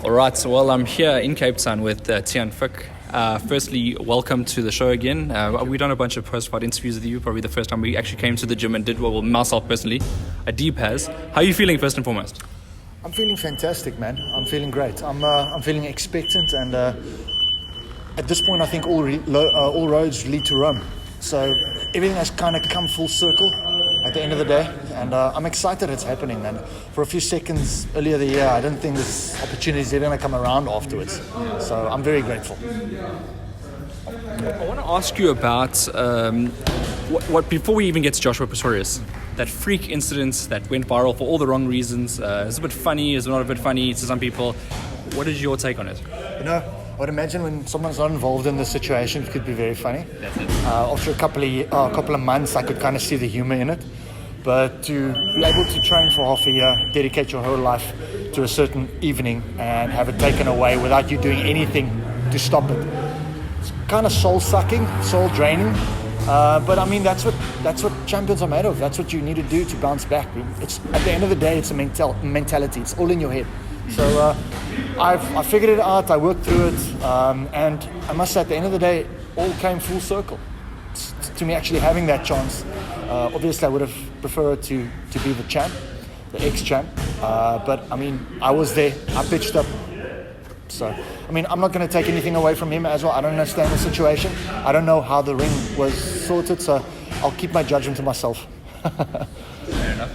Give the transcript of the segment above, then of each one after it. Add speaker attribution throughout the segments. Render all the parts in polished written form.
Speaker 1: All right, so well, I'm here in Cape Town with Tian Fick. Firstly, welcome to the show again. We've done a bunch of post-fight interviews with you, probably the first time we actually came to the gym and did well, myself personally, Deep has. How are you feeling first and foremost?
Speaker 2: I'm feeling fantastic, man. I'm feeling great. I'm feeling expectant, and at this point I think all roads lead to Rome. So everything has kind of come full circle at the end of the day, and I'm excited it's happening, man. For a few seconds earlier the year, I didn't think this opportunity is ever going to come around afterwards. So I'm very grateful.
Speaker 1: I want to ask you about what before we even get to Joshua Pretorius, that freak incident that went viral for all the wrong reasons. It's a bit funny, it's not a bit funny to some people. What is your take on it?
Speaker 2: You know, I would imagine when someone's not involved in the situation, it could be very funny.
Speaker 1: That's it.
Speaker 2: After a couple of months, I could kind of see the humor in it. But to be able to train for half a year, dedicate your whole life to a certain evening and have it taken away without you doing anything to stop it, it's kind of soul-sucking, soul-draining. But I mean, that's what champions are made of. That's what you need to do to bounce back. It's at the end of the day, it's a mentality. It's all in your head. So I figured it out. I worked through it, and I must say, at the end of the day, all came full circle to me actually having that chance. Obviously, I would have preferred to be the champ, the ex-champ. But I mean, I was there. I pitched up. So, I mean, I'm not going to take anything away from him as well. I don't understand the situation. I don't know how the ring was sorted, so I'll keep my judgment to myself.
Speaker 1: Fair enough.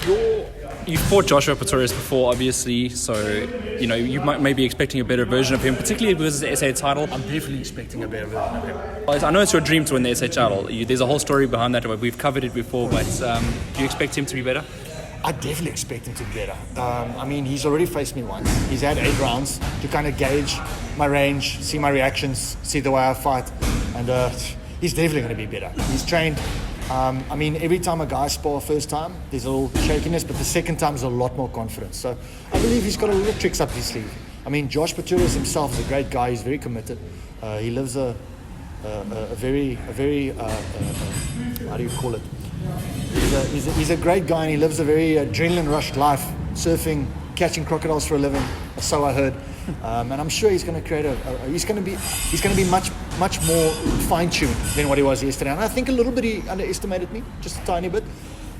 Speaker 1: Yeah. You fought Joshua Pretorius before, obviously, so you know you might be expecting a better version of him, particularly because it's the SA title.
Speaker 2: I'm definitely expecting a better version of him.
Speaker 1: I know it's your dream to win the SA title. There's a whole story behind that. We've covered it before, but do you expect him to be better?
Speaker 2: I definitely expect him to be better. I mean, he's already faced me once. He's had 8 rounds to kind of gauge my range, see my reactions, see the way I fight, and he's definitely going to be better. He's trained. I mean, every time a guy spar first time, there's a little shakiness, but the second time is a lot more confidence. So I believe he's got a little tricks up his sleeve. I mean, Josh Pretorius himself is a great guy. He's very committed. He lives a very how do you call it? He's a great guy, and he lives a very adrenaline rushed life, surfing, catching crocodiles for a living. So I heard. And I'm sure he's going to create he's going to be much more fine-tuned than what he was yesterday. And I think a little bit he underestimated me, just a tiny bit.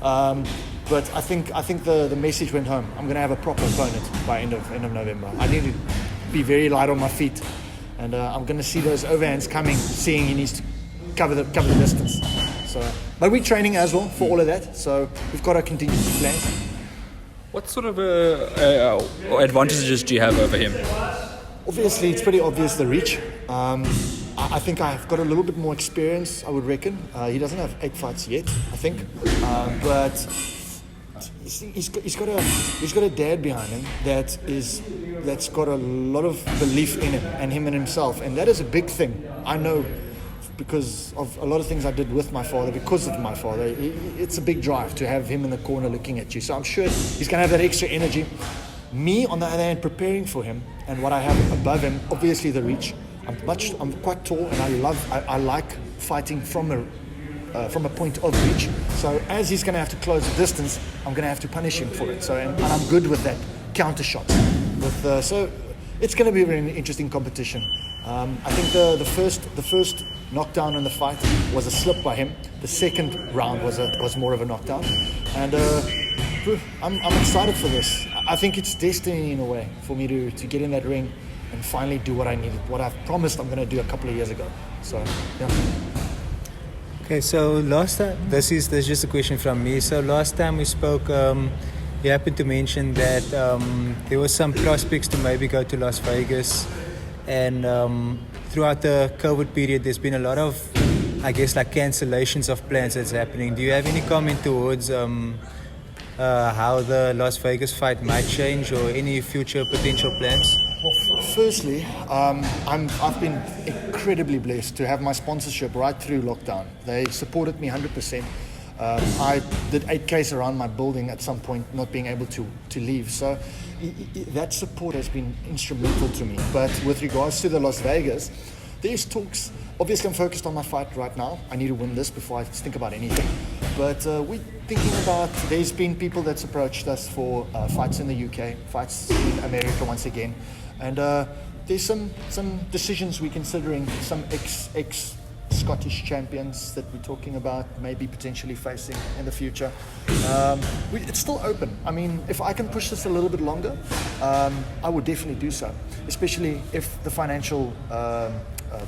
Speaker 2: But I think the message went home. I'm going to have a proper opponent by end of November. I need to be very light on my feet, and I'm going to see those overhands coming, seeing he needs to cover the distance. So, but we're training as well for all of that. So we've got our contingency plans.
Speaker 1: What sort of advantages do you have over him?
Speaker 2: Obviously, it's pretty obvious the reach. I think I've got a little bit more experience, I would reckon. He doesn't have 8 fights yet, I think. But he's got a dad behind him that's got a lot of belief in him and himself. And that is a big thing. I know because of a lot of things I did with my father, because of my father. It's a big drive to have him in the corner looking at you. So I'm sure he's going to have that extra energy. Me, on the other hand, preparing for him, and what I have above him, obviously the reach. I'm quite tall, and I like fighting from a point of reach. So as he's going to have to close the distance, I'm going to have to punish him for it. So and I'm good with that counter shot. So it's going to be a very interesting competition. I think the first knockdown in the fight was a slip by him. The second round was more of a knockdown, and I'm excited for this. I think it's destiny in a way for me to get in that ring and finally do what I needed, what I've promised I'm going to do a couple of years ago. So yeah.
Speaker 3: Okay, so last time, this is just a question from me. So last time we spoke, you happened to mention that there was some prospects to maybe go to Las Vegas. And throughout the COVID period, there's been a lot of, I guess, like cancellations of plans that's happening. Do you have any comment towards how the Las Vegas fight might change or any future potential plans?
Speaker 2: Well, firstly, I've been incredibly blessed to have my sponsorship right through lockdown. They supported me 100%. I did 8Ks around my building at some point, not being able to leave. So that support has been instrumental to me. But with regards to the Las Vegas, there's talks. Obviously, I'm focused on my fight right now. I need to win this before I think about anything. But we're thinking about, there's been people that's approached us for fights in the UK, fights in America once again. And there's some decisions we're considering, some ex-Scottish champions that we're talking about maybe potentially facing in the future. It's still open. I mean, if I can push this a little bit longer, I would definitely do so, especially if the financial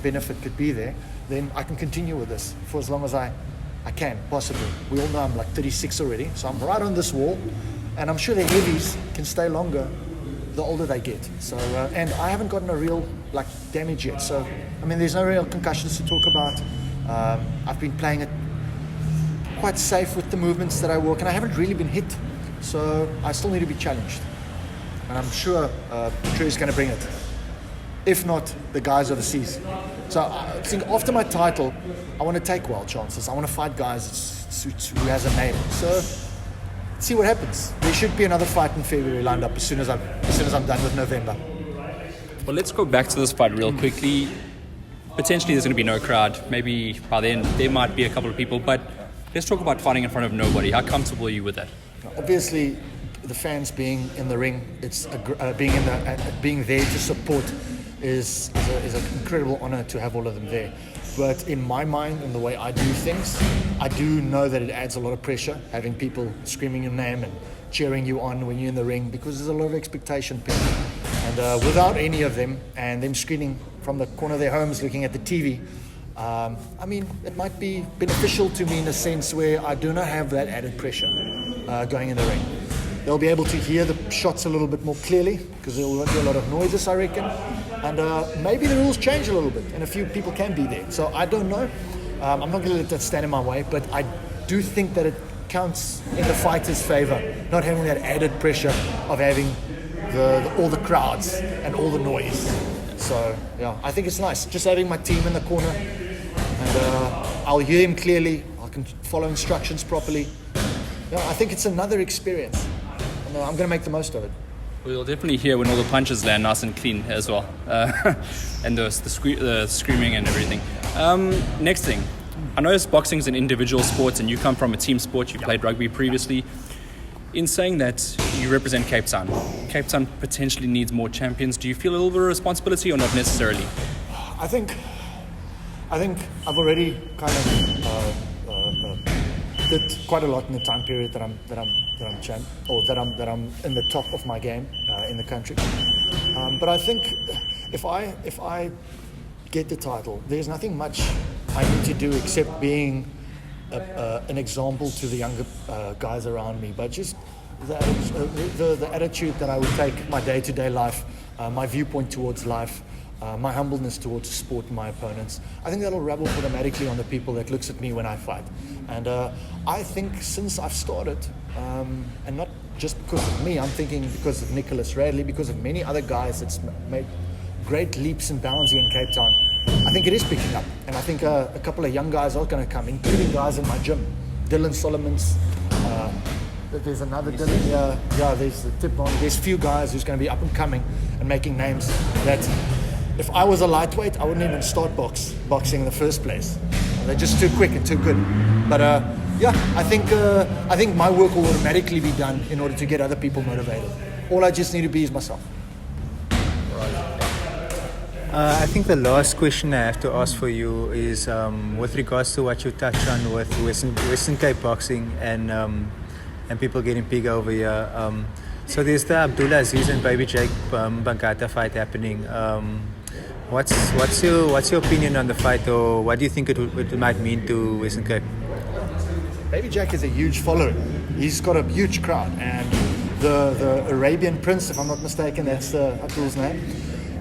Speaker 2: benefit could be there. Then I can continue with this for as long as I can, possibly. We all know I'm like 36 already, so I'm right on this wall, and I'm sure the heavies can stay longer the older they get. So, and I haven't gotten a real damage yet. So, I mean, there's no real concussions to talk about. I've been playing it quite safe with the movements that I work, and I haven't really been hit. So I still need to be challenged, and I'm sure Trey's going to bring it. If not, the guys overseas. So I think after my title, I want to take wild chances. I want to fight guys who has a name. So see what happens. There should be another fight in February lined up as soon as I'm done with November.
Speaker 1: Well, let's go back to this fight real quickly. Potentially there's going to be no crowd. Maybe by then there might be a couple of people, but let's talk about fighting in front of nobody. How comfortable are you with that?
Speaker 2: Obviously, the fans being in the ring, it's being there to support is an incredible honor to have all of them there. But in my mind and the way I do things, I do know that it adds a lot of pressure, having people screaming your name and cheering you on when you're in the ring, because there's a lot of expectation. And without any of them, and them screaming from the corner of their homes looking at the TV, I mean, it might be beneficial to me in a sense where I do not have that added pressure going in the ring. They'll be able to hear the shots a little bit more clearly because there will be a lot of noises, I reckon. And maybe the rules change a little bit and a few people can be there. So I don't know. I'm not going to let that stand in my way, but I do think that it counts in the fighter's favor, not having that added pressure of having all the crowds and all the noise. So, yeah, I think it's nice. Just having my team in the corner, and I'll hear him clearly. I can follow instructions properly. Yeah, I think it's another experience, and I'm going to make the most of it.
Speaker 1: We'll definitely hear when all the punches land nice and clean as well, and the screaming and everything. Next thing, I know boxing is an individual sport, and you come from a team sport. You played rugby previously. In saying that, you represent Cape Town. Cape Town potentially needs more champions. Do you feel a little bit of responsibility or not necessarily?
Speaker 2: I think I've already kind of did quite a lot in the time period that I'm champ, or that I'm in the top of my game in the country. But I think if I get the title, there's nothing much I need to do except being an example to the younger guys around me, but just the attitude that I would take my day-to-day life, my viewpoint towards life, my humbleness towards the sport and my opponents. I think that'll rub off automatically on the people that looks at me when I fight. And I think since I've started, and not just because of me, I'm thinking because of Nicholas Radley, because of many other guys that's made great leaps and bounds here in Cape Town, I think it is picking up, and I think a couple of young guys are going to come, including guys in my gym. Dylan Solomons, there's another Dylan, yeah, there's the tip on. There's a few guys who's going to be up and coming and making names that if I was a lightweight, I wouldn't even start boxing in the first place. They're just too quick and too good. But yeah, I think my work will automatically be done in order to get other people motivated. All I just need to be is myself.
Speaker 3: I think the last question I have to ask for you is with regards to what you touched on with Western Cape boxing and people getting big over here. So there's the Abdullah Aziz and Baby Jake Bangata fight happening. What's your opinion on the fight, or what do you think it might mean to Western Cape?
Speaker 2: Baby Jake is a huge following. He's got a huge crowd, and the Arabian Prince, if I'm not mistaken, that's Abdul's name.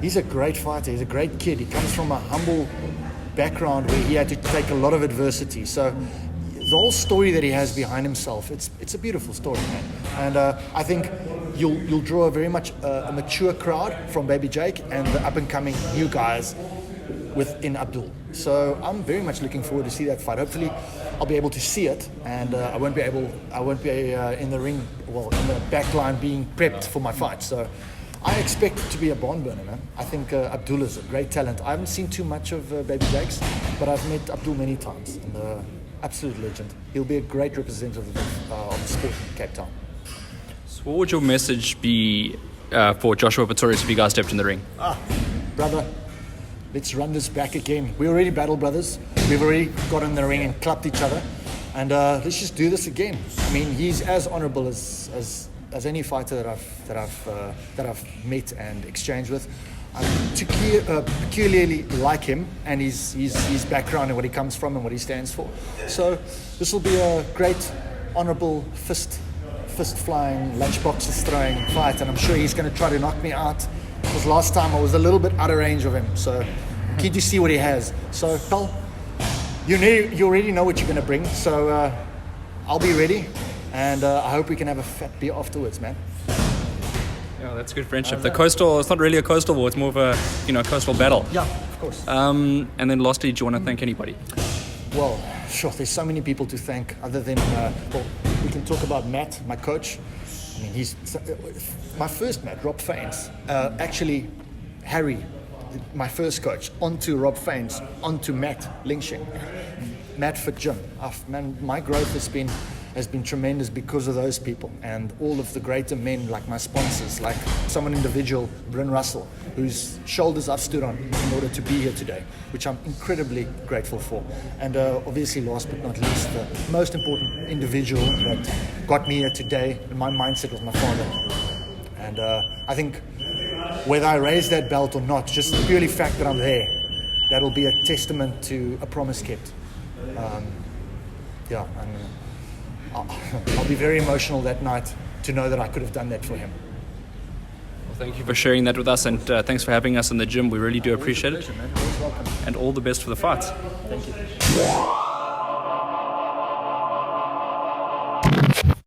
Speaker 2: He's a great fighter. He's a great kid. He comes from a humble background where he had to take a lot of adversity. So the whole story that he has behind himself, it's a beautiful story, man. And I think you'll draw a very much a mature crowd from Baby Jake and the up-and-coming new guys within Abdul. So I'm very much looking forward to see that fight. Hopefully I'll be able to see it, and I won't be in the ring, well, in the back line being prepped for my fight. So I expect it to be a barn burner, man. I think Abdul is a great talent. I haven't seen too much of Baby Jake's, but I've met Abdul many times. And absolute legend. He'll be a great representative of the sport in Cape Town.
Speaker 1: So what would your message be for Joshua Pretorius if you guys stepped in the ring?
Speaker 2: Brother, let's run this back again. We already battle brothers. We've already got in the ring and clapped each other. And let's just do this again. I mean, he's as honourable as any fighter that I've met and exchanged with. I peculiarly like him and his background and what he comes from and what he stands for. So this will be a great, honourable fist flying, lunchboxes throwing fight, and I'm sure he's going to try to knock me out. Because last time I was a little bit out of range of him, so keen to see what he has. So Pal, you already know what you're going to bring, so I'll be ready, and I hope we can have a fat beer afterwards, man.
Speaker 1: Yeah, that's good friendship. The coastal, it's not really a coastal war, it's more of a coastal battle.
Speaker 2: Yeah, of course.
Speaker 1: And then lastly, do you want to thank anybody?
Speaker 2: Well, sure, there's so many people to thank other than, we can talk about Matt, my coach. I mean, he's my first Matt, Rob Faines. Actually, Harry, my first coach, onto Rob Faines, onto Matt Lingshing, Matt Fick Gym. Man, my growth has been tremendous because of those people and all of the greater men like my sponsors, like someone individual, Bryn Russell, whose shoulders I've stood on in order to be here today, which I'm incredibly grateful for. And obviously, last but not least, the most important individual that got me here today in my mindset was my father. And I think whether I raise that belt or not, just the purely fact that I'm there, that'll be a testament to a promise kept. I'll be very emotional that night to know that I could have done that for him.
Speaker 1: Well, thank you for sharing that with us, and thanks for having us in the gym. We really do appreciate it.
Speaker 2: Pleasure, man. Always welcome.
Speaker 1: And all the best for the fight.
Speaker 2: Thank you.